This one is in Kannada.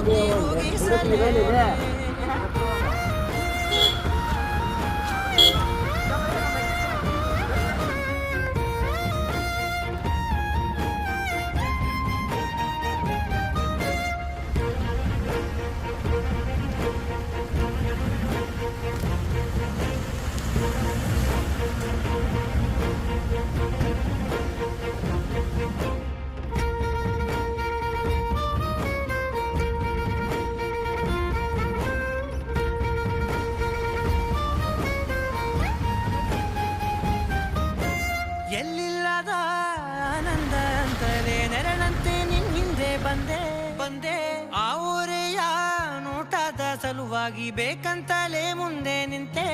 ಬುದ್ಧಿ ಮುಗಿಸಲೇ ಎಲ್ಲಿಲ್ಲದ ಆನಂದ ಅಂತಲೇ ನೆರಳಂತೆ ನಿನ್ ಹಿಂದೆ ಬಂದೆ ಬಂದೆ ಆ ಊರೆಯ ನೋಟದ ಸಲುವಾಗಿ ಬೇಕಂತಲೇ ಮುಂದೆ ನಿಂತೆ